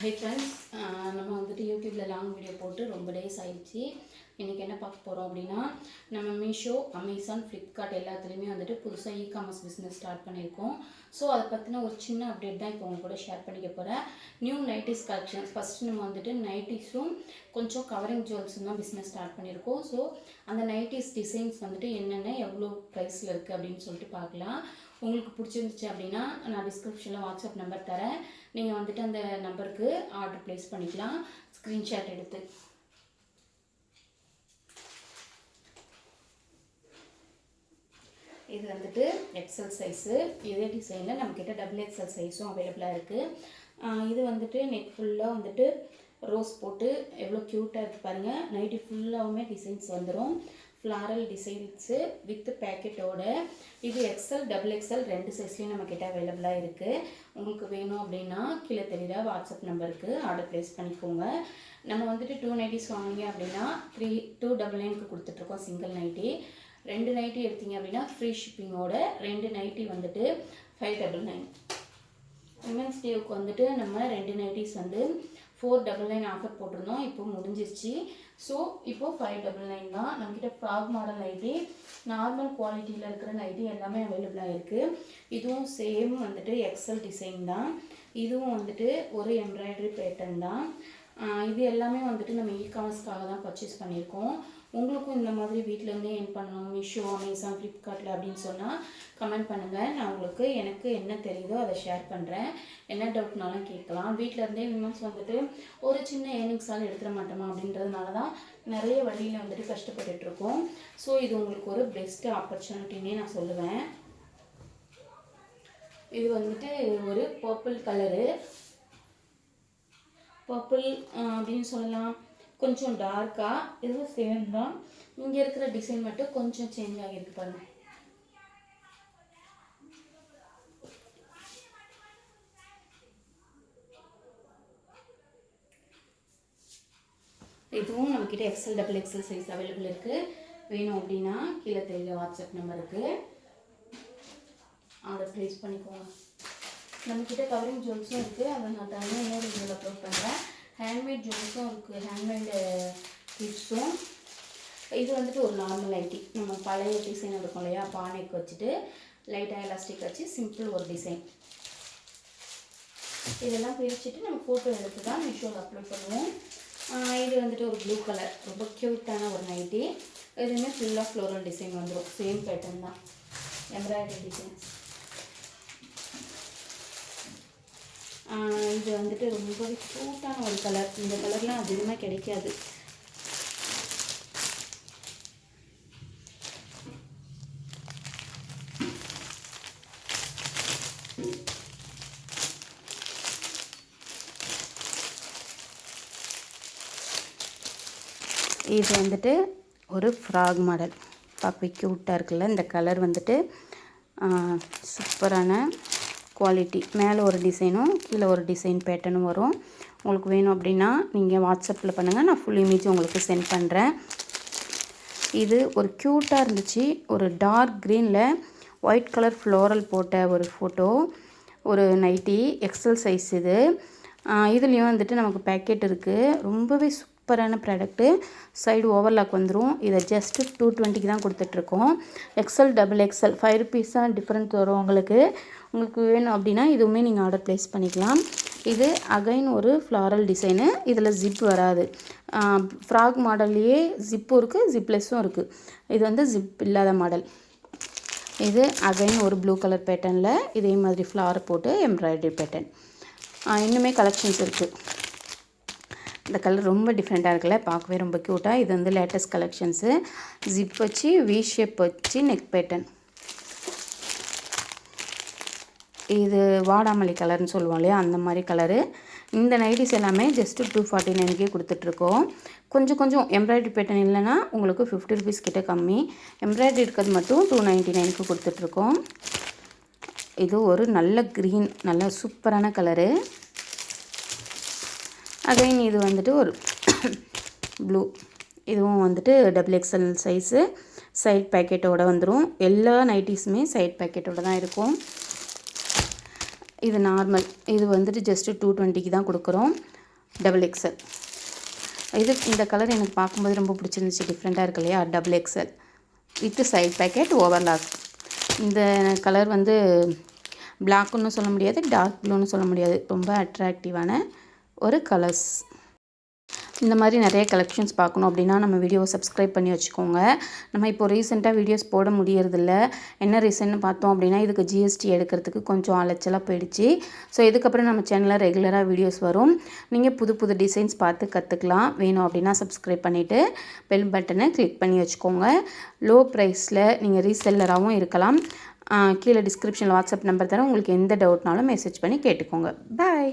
Hi friends, நம்ம வந்துட்டு யூடியூப்பில் லாங் வீடியோ போட்டு ரொம்ப டேஸ் ஆயிடுச்சு. இன்றைக்கி என்ன பார்க்க போகிறோம் அப்படின்னா, நம்ம மீஷோ, அமேசான், ஃப்ளிப்கார்ட் எல்லாத்துலேயுமே வந்துட்டு புதுசாக காமர்ஸ் பிஸ்னஸ் ஸ்டார்ட் பண்ணியிருக்கோம். ஸோ அதை பற்றின ஒரு சின்ன அப்டேட் தான் இப்போ உங்க கூட ஷேர் பண்ணிக்க போகிறேன். New nighties collections. ஃபஸ்ட்டு நம்ம வந்துட்டு நைட்டிஸும் கொஞ்சம் கவரிங் ஜுவல்ஸும் தான் பிஸ்னஸ் ஸ்டார்ட் பண்ணியிருக்கோம். ஸோ அந்த நைட்டிஸ் டிசைன்ஸ் வந்துட்டு என்னென்ன எவ்வளோ ப்ரைஸில் இருக்குது அப்படின்னு சொல்லிட்டு பார்க்கலாம். உங்களுக்கு பிடிச்சிருந்துச்சு அப்படின்னா நான் டிஸ்கிரிப்ஷனில் வாட்ஸ்அப் நம்பர் தரேன். நீங்கள் வந்துட்டு அந்த நம்பருக்கு ஆர்டர் ப்ளேஸ் பண்ணிக்கலாம், ஸ்க்ரீன்ஷாட் எடுத்து. இது வந்துட்டு எக்ஸல் சைஸு. இதே டிசைனில் நம்மக்கிட்ட டபுள் எக்ஸல் சைஸும் அவைலபிளாக இருக்குது. இது வந்துட்டு நெக் ஃபுல்லாக வந்துட்டு ரோஸ் போட்டு எவ்வளோ க்யூட்டாக இருக்குது பாருங்கள். நைட்டி ஃபுல்லாகவுமே டிசைன்ஸ் வந்துடும். ஃப்ளாரல் டிசைன்ஸு வித் பேக்கெட்டோட. இது எக்ஸல் டபுள் எக்ஸல் ரெண்டு சைஸ்லேயும் நம்மக்கிட்ட அவைலபிளாக இருக்குது. உங்களுக்கு வேணும் அப்படின்னா கீழே தெரியுற வாட்ஸ்அப் நம்பருக்கு ஆர்டர் ப்ளேஸ் பண்ணிக்கோங்க. நம்ம வந்துட்டு 2 நைட்டிஸ் வாங்கினீங்க அப்படின்னா 299க்கு கொடுத்துட்ருக்கோம் சிங்கிள் நைட்டி. 2 நைட்டி எடுத்தீங்க அப்படின்னா ஃப்ரீ ஷிப்பிங்கோட 2 நைட்டி வந்துட்டு 599. விமென்ஸ் டேவுக்கு வந்துட்டு நம்ம 2 நைட்டிஸ் வந்து 499 ஆஃபர் போட்டிருந்தோம். இப்போ முடிஞ்சிருச்சு. ஸோ இப்போது 599 தான். நம்மக்கிட்ட ஃப்ராக் மாடல் நைட்டி, நார்மல் குவாலிட்டியில் இருக்கிற நைட்டி எல்லாமே அவைலபிளாக இருக்குது. இதுவும் சேம் வந்துட்டு எக்ஸல் டிசைன் தான். இதுவும் வந்துட்டு ஒரு எம்ப்ராய்டரி பேட்டர்ன் தான். இது எல்லாமே வந்துட்டு நம்ம காமர்ஸ்க்காக தான் பர்ச்சேஸ் பண்ணியிருக்கோம். உங்களுக்கும் இந்த மாதிரி வீட்டிலேருந்தே ஏர்ன் பண்ணணும், மீஷோ, அமேசான், ஃப்ளிப்கார்ட்டில் அப்படின்னு சொன்னால் கமெண்ட் பண்ணுங்கள். நான் உங்களுக்கு எனக்கு என்ன தெரியுதோ அதை ஷேர் பண்ணுறேன். என்ன டவுட்னாலும் கேட்கலாம். வீட்டிலேருந்தே விமன்ஸ் வந்துட்டு ஒரு சின்ன ஏர்னிங்ஸால் எடுத்துட மாட்டோமா அப்படின்றதுனால தான் நிறைய வழியில் வந்துட்டு கஷ்டப்பட்டுட்ருக்கோம். ஸோ இது உங்களுக்கு ஒரு பெஸ்ட்டு ஆப்பர்ச்சுனிட்டின்னே நான் சொல்லுவேன். இது வந்துட்டு ஒரு பர்பிள் கலரு. பர்பிள் அப்படின்னு சொல்லலாம், கொஞ்சம் டார்க்காக. இது சேம் தான். இங்கே இருக்கிற டிசைன் மட்டும் கொஞ்சம் சேஞ்ச் ஆகியிருக்கு பாருங்கள். இதுவும் நம்மக்கிட்ட XL double XL size available இருக்குது. வேணும் அப்படின்னா கீழே தெரியல வாட்ஸ்அப் நம்பருக்கு ஆர்டர் ப்ளேஸ் பண்ணிக்கோங்க. நம்மக்கிட்ட கவரிங் ஜுவல்ஸும் இருக்குது. அதை நான் தனியாக இன்னொரு வீடியோவில் அப்லோட் பண்ணுறேன். ஹேண்ட்மேட் ஜுவல்ஸும் இருக்குது, ஹேண்ட்மேடு கிட்ஸும். இது வந்துட்டு ஒரு நார்மல் நைட்டி. நம்ம பழைய டிசைன் இருக்கும் இல்லையா, பானைக்கு வச்சுட்டு லைட்டாக எலாஸ்டிக் வச்சு சிம்பிள் ஒரு டிசைன். இதெல்லாம் பிரிச்சுட்டு நம்ம ஃபோட்டோ எடுத்து தான் மீஷோவில் அப்லோட் பண்ணுவோம். இது வந்துட்டு ஒரு ப்ளூ கலர், ரொம்ப க்யூட்டான ஒரு நைட்டி. இதுவுமே ஃபுல்லாக ஃப்ளோரல் டிசைன் வந்துடும். சேம் பேட்டர்ன் தான், எம்ப்ராய்டரி டிசைன்ஸ். இது வந்துட்டு ரொம்ப க்யூட்டான ஒரு கலர். இந்த கலர்லாம் அதிகமாக கிடைக்காது. இது வந்துட்டு ஒரு ஃப்ராக் மாடல், பார்க்க க்யூட்டாக இருக்குல்ல. இந்த கலர் வந்துட்டு சூப்பரான குவாலிட்டி. மேலே ஒரு டிசைனும் கீழே ஒரு டிசைன் பேட்டர்னும் வரும். உங்களுக்கு வேணும் அப்படின்னா நீங்கள் வாட்ஸ்அப்பில் பண்ணுங்கள், நான் ஃபுல் இமேஜ் உங்களுக்கு சென்ட் பண்ணுறேன். இது ஒரு க்யூட்டாக இருந்துச்சு. ஒரு டார்க் க்ரீனில் ஒயிட் கலர் ஃப்ளோரல் போட்ட ஒரு ஃபோட்டோ, ஒரு நைட்டி எக்ஸல் சைஸ். இதுலேயும் வந்துட்டு நமக்கு பேக்கெட் இருக்குது. ரொம்பவே சூப்பரான ப்ராடக்ட்டு. சைடு ஓவர்லாக் வந்துடும். இதை ஜஸ்ட்டு 220க்கு தான் கொடுத்துட்ருக்கோம். எக்ஸல் டபுள் எக்ஸல் 5 rupees தான் டிஃப்ரெண்ட் வரும். உங்களுக்கு வேணும் அப்படின்னா இதுவுமே நீங்கள் ஆர்டர் ப்ளேஸ் பண்ணிக்கலாம். இது அகைன் ஒரு ஃப்ளாரல் டிசைனு. இதில் ஜிப் வராது. ஃப்ராக் மாடல்லையே ஜிப்பும் இருக்குது, ஜிப்லெஸ்ஸும் இருக்குது. இது வந்து ஜிப் இல்லாத மாடல். இது அகைன் ஒரு ப்ளூ கலர் பேட்டர்னில் இதே மாதிரி ஃப்ளார் போட்டு எம்ப்ராய்டரி பேட்டர்ன். இன்னுமே கலெக்ஷன்ஸ் இருக்குது. இந்த கலர் ரொம்ப டிஃப்ரெண்ட்டாக இருக்குல்ல, பார்க்கவே ரொம்ப க்யூட்டாக. இது வந்து லேட்டஸ்ட் கலெக்ஷன்ஸு. ஜிப் வச்சு வி ஷேப் வச்சு நெக் பேட்டர்ன். இது வாடாமல்லி கலர்னு சொல்லுவோம் இல்லையா, அந்த மாதிரி கலரு. இந்த நைட்டிஸ் எல்லாமே ஜஸ்ட்டு 249க்கே கொடுத்துட்ருக்கோம். கொஞ்சம் எம்ப்ராய்டரி பேட்டர்ன் இல்லைன்னா உங்களுக்கு 50 rupees கிட்ட கம்மி. எம்ப்ராய்டரி இருக்கிறது மட்டும் 299க்கு கொடுத்துட்ருக்கோம். இது ஒரு நல்ல க்ரீன், நல்ல சூப்பரான கலரு. அகைன் இது வந்துட்டு ஒரு ப்ளூ. இதுவும் வந்துட்டு டபுள் எக்ஸல் சைஸு. சைட் பேக்கெட்டோடு வந்துடும். எல்லா நைட்டிஸுமே சைட் பேக்கெட்டோடு தான் இருக்கும். இது நார்மல். இது வந்துட்டு ஜஸ்ட்டு 220க்கு தான் கொடுக்குறோம். Double XL. இந்த கலர் எனக்கு பார்க்கும்போது ரொம்ப பிடிச்சிருந்துச்சு, டிஃப்ரெண்ட்டாக இருக்கு இல்லையா? Double XL with side pocket overlock. இந்த கலர் வந்து பிளாக்குன்னு சொல்ல முடியாது, டார்க் ப்ளூன்னு சொல்ல முடியாது, ரொம்ப அட்ராக்டிவான ஒரு கலர்ஸ். இந்த மாதிரி நிறைய கலெக்ஷன்ஸ் பார்க்கணும் அப்படின்னா நம்ம வீடியோவை சப்ஸ்கிரைப் பண்ணி வச்சுக்கோங்க. நம்ம இப்போ ரீசெண்டாக வீடியோஸ் போட முடியறதில்ல. என்ன ரீசன்னு பார்த்தோம் அப்படின்னா, இதுக்கு ஜிஎஸ்டி எடுக்கிறதுக்கு கொஞ்சம் அலைச்சலாக போயிடுச்சு. ஸோ இதுக்கப்புறம் நம்ம சேனலில் ரெகுலராக வீடியோஸ் வரும். நீங்கள் புது புது டிசைன்ஸ் பார்த்து கற்றுக்கலாம். வேணும் அப்படின்னா சப்ஸ்கிரைப் பண்ணிவிட்டு பெல் பட்டனை கிளிக் பண்ணி வச்சுக்கோங்க. லோ ப்ரைஸில் நீங்கள் ரீசெல்லராகவும் இருக்கலாம். கீழே டிஸ்கிரிப்ஷனில் வாட்ஸ்அப் நம்பர் தரேன். உங்களுக்கு எந்த டவுட்னாலும் மெசேஜ் பண்ணி கேட்டுக்கோங்க. பாய்.